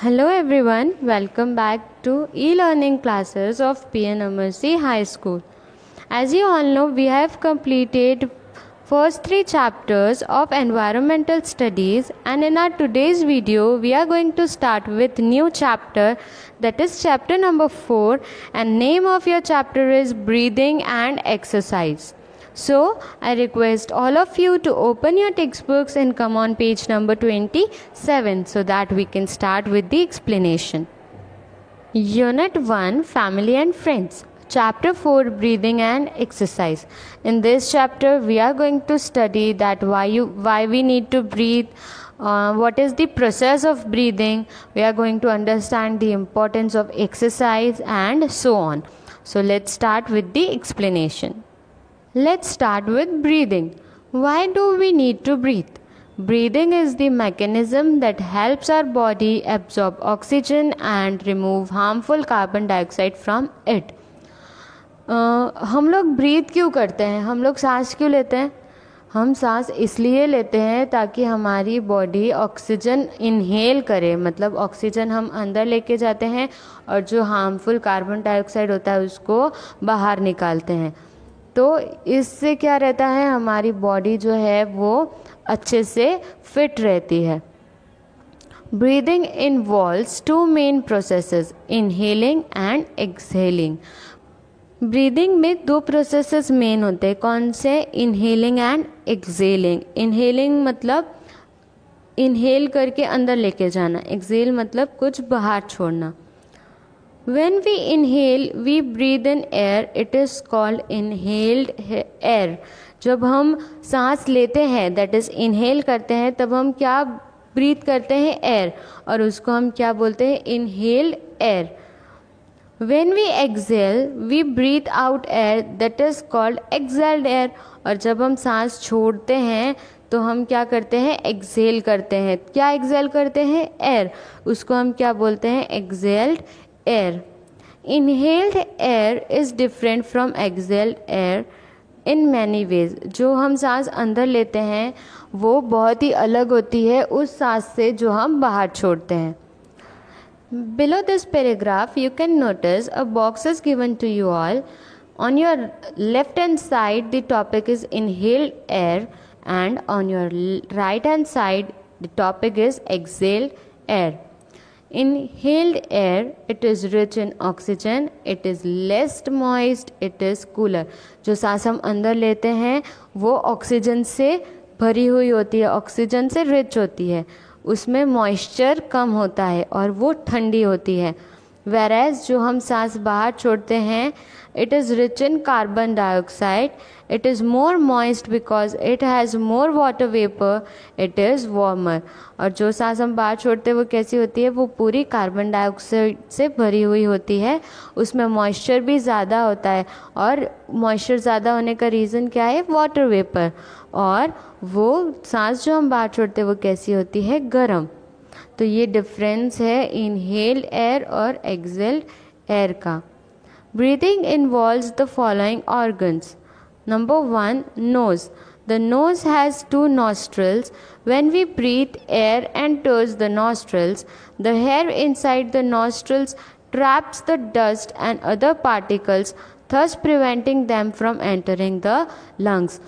Hello everyone, welcome back to e-learning classes of PNMRC High School. As you all know, we have completed first 3 chapters of environmental studies, and in our today's video we are going to start with new chapter, that is chapter number 4, and name of your chapter is breathing and exercise. So, I request all of you to open your textbooks and come on page number 27 so that we can start with the explanation. Unit 1, Family and Friends. Chapter 4, Breathing and Exercise. In this chapter, we are going to study that why we need to breathe, what is the process of breathing. We are going to understand the importance of exercise and so on. So, let's start with the explanation. Let's start with breathing. Why do we need to breathe? Breathing is the mechanism that helps our body absorb oxygen and remove harmful carbon dioxide from it. हम लोग breathe क्यों करते हैं? हम लोग सांस क्यों लेते हैं? हम सांस इसलिए लेते हैं ताकि हमारी बॉडी ऑक्सीजन इनहेल करे, मतलब ऑक्सीजन हम अंदर लेके जाते हैं और जो हार्मफुल कार्बन डाइऑक्साइड होता है उसको बाहर निकालते हैं. तो इससे क्या रहता है, हमारी बॉडी जो है वो अच्छे से फिट रहती है. Breathing involves 2 main processes, inhaling and exhaling. Breathing में 2 प्रोसेसेस मेन होते हैं. कौन से? Inhaling and exhaling. इनहेलिंग मतलब इनहेल करके अंदर लेके जाना, एक्सहेल मतलब कुछ बाहर छोड़ना. When we inhale, we breathe in air. It is called inhaled air. जब हम सांस लेते हैं, that is inhale करते हैं, तब हम क्या breathe करते हैं? air. और उसको हम क्या बोलते हैं? inhaled air. When we exhale, we breathe out air. That is called exhaled air. और जब हम सांस छोड़ते हैं तो हम क्या करते हैं? exhale करते हैं. क्या exhale करते हैं? air. उसको हम क्या बोलते हैं? exhaled air. Inhaled air is different from exhaled air in many ways. जो हम सांस अंदर लेते हैं वो बहुत ही अलग होती है उस सांस से जो हम बाहर छोड़ते हैं. Below this paragraph you can notice a box is given to you all. On your left hand side the topic is inhaled air, and on your right hand side the topic is exhaled air. Inhaled air, it is rich in oxygen, it is less moist, it is cooler. जो सांस हम अंदर लेते हैं वो oxygen से भरी हुई होती है, ऑक्सीजन से रिच होती है, उसमें मॉइस्चर कम होता है और वो ठंडी होती है. whereas जो हम सांस बाहर छोड़ते हैं it is rich in carbon dioxide, it is more moist because it has more water vapor, it is warmer. और जो सांस हम बाहर छोड़ते हैं वो कैसी होती है? वो पूरी कार्बन डाइऑक्साइड से भरी हुई होती है, उसमें मॉइस्चर भी ज़्यादा होता है, और मॉइस्चर ज़्यादा होने का रीज़न क्या है? Water vapour. और वो सांस जो हम बाहर छोड़ते हैं वो कैसी होती है? गर्म. तो ये डिफरेंस है इनहेल्ड एयर और एक्सहेल्ड एयर का. Breathing involves the following organs. Number 1, nose. The nose has 2 nostrils. When we breathe, air enters the nostrils. The hair inside the nostrils traps the dust and other particles, thus preventing them from entering the lungs.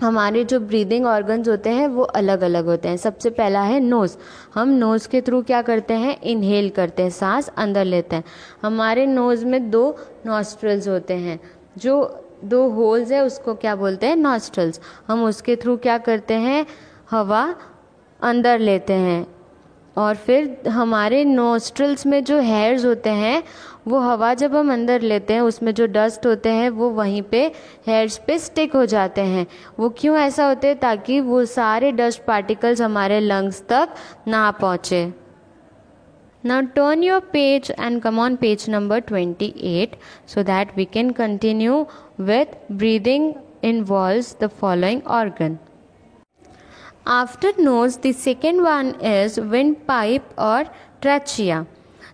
हमारे जो breathing organs होते हैं वो अलग अलग होते हैं. सबसे पहला है नोज़. हम नोज़ के थ्रू क्या करते हैं? इनहेल करते हैं, सांस अंदर लेते हैं. हमारे नोज़ में 2 नॉस्ट्रल्स होते हैं, जो 2 होल्स है उसको क्या बोलते हैं? नॉस्ट्रल्स. हम उसके थ्रू क्या करते हैं? हवा अंदर लेते हैं. और फिर हमारे नोस्ट्रल्स में जो हेयर्स होते हैं वो हवा जब हम अंदर लेते हैं उसमें जो डस्ट होते हैं वो वहीं पे हेयर्स पे स्टिक हो जाते हैं. वो क्यों ऐसा होते हैं? ताकि वो सारे डस्ट पार्टिकल्स हमारे लंग्स तक ना पहुँचे. Now turn your page and come on page number 28 so that we can continue with breathing involves the following organ. After nose, the second one is windpipe or trachea.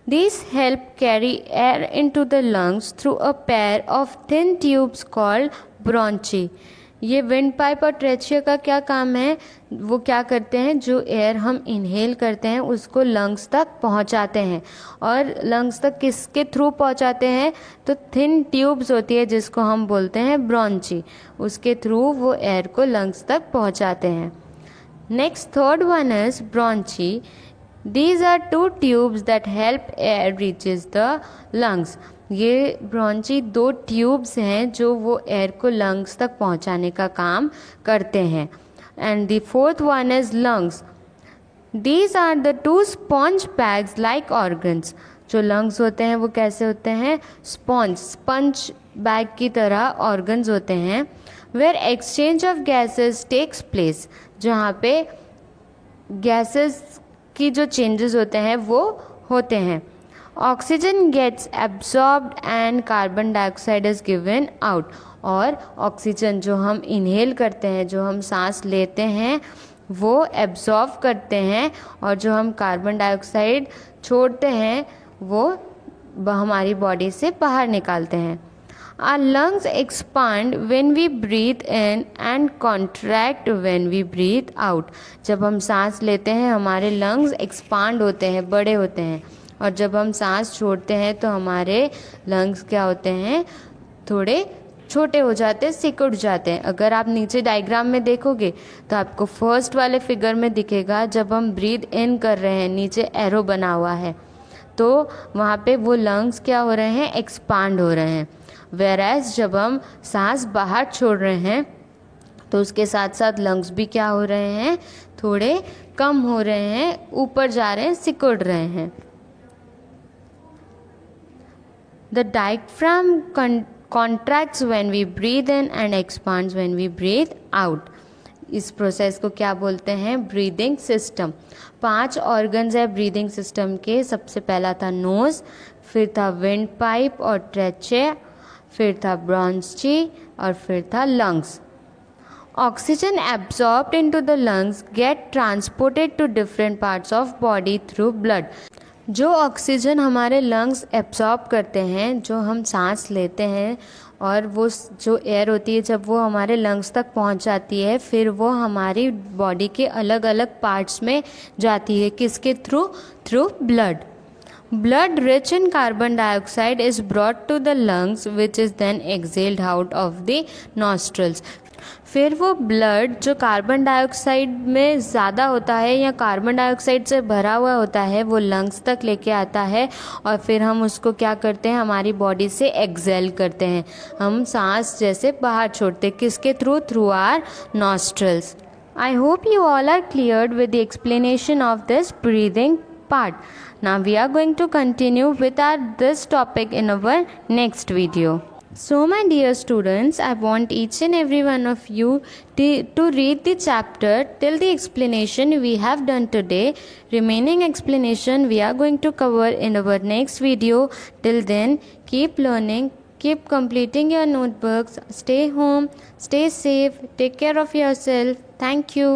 These help carry air into the lungs through a pair of thin tubes called bronchi. ये wind pipe और trachea का क्या काम है, वो क्या करते हैं, जो एयर हम इनहेल करते हैं उसको लंग्स तक पहुंचाते हैं। और लंग्स तक किसके थ्रू पहुंचाते हैं, तो थिन ट्यूब्स होती है जिसको हम बोलते हैं ब्रोंची, उसके थ्रू वो एयर को लंग्स तक पहुंचाते हैं। Next third one is bronchi. These are two tubes that help air reaches the lungs. ये ब्रोंची 2 ट्यूब्स हैं जो वो एयर को लंग्स तक पहुंचाने का काम करते हैं। And the fourth one is lungs. These are the 2 sponge bags like organs. जो लंग्स होते हैं वो कैसे होते हैं, स्पंज बैग की तरह ऑर्गन्स होते हैं। Where exchange of gases takes place, जहाँ पे गैसेस की जो चेंजेस होते हैं वो होते हैं। Oxygen gets absorbed and carbon dioxide is given out. और ऑक्सीजन जो हम इनहेल करते हैं, जो हम सांस लेते हैं, वो एब्जॉर्ब करते हैं, और जो हम कार्बन डाइऑक्साइड छोड़ते हैं वो हमारी बॉडी से बाहर निकालते हैं। Our lungs expand when we breathe in and contract when we breathe out. जब हम सांस लेते हैं हमारे लंग्स एक्सपांड होते हैं, बड़े होते हैं, और जब हम सांस छोड़ते हैं तो हमारे लंग्स क्या होते हैं, थोड़े छोटे हो जाते हैं, सिकुड़ जाते हैं। अगर आप नीचे डायग्राम में देखोगे तो आपको फर्स्ट वाले फिगर में दिखेगा, जब हम ब्रीथ इन कर रहे हैं नीचे एरो बना हुआ है तो वहाँ पे वो लंग्स क्या हो रहे हैं, एक्सपांड हो रहे हैं। वेरएज जब हम सांस बाहर छोड़ रहे हैं तो उसके साथ साथ लंग्स भी क्या हो रहे हैं, थोड़े कम हो रहे हैं, ऊपर जा रहे हैं, सिकुड़ रहे हैं। The diaphragm contracts when we breathe in and expands when we breathe out. इस प्रोसेस को क्या बोलते हैं, ब्रीदिंग सिस्टम। 5 ऑर्गन्स है ब्रीदिंग सिस्टम के। सबसे पहला था नोज, फिर था विंड पाइप और ट्रेचे, फिर था ब्रोंची और फिर था lungs. Oxygen absorbed into the lungs get transported to different parts of body through blood. जो ऑक्सीजन हमारे लंग्स एब्जॉर्ब करते हैं, जो हम सांस लेते हैं, और वो जो एयर होती है जब वो हमारे लंग्स तक पहुंच जाती है, फिर वो हमारी बॉडी के अलग अलग पार्ट्स में जाती है। किसके through, through blood. Blood rich in carbon dioxide is brought to the lungs which is then exhaled out of the nostrils. फिर वो ब्लड जो कार्बन डाइऑक्साइड में ज़्यादा होता है या कार्बन डाइऑक्साइड से भरा हुआ होता है वो लंग्स तक लेके आता है, और फिर हम उसको क्या करते हैं, हमारी बॉडी से एक्सेल करते हैं, हम सांस जैसे बाहर छोड़ते हैं। किसके through, through our nostrils. I hope you all are cleared with the explanation of this breathing part. Now we are going to continue with this topic in our next video. So my dear students, I want each and every one of you to read the chapter till the explanation we have done today. Remaining explanation we are going to cover in our next video. Till then, keep learning, keep completing your notebooks, stay home, stay safe, take care of yourself. Thank you.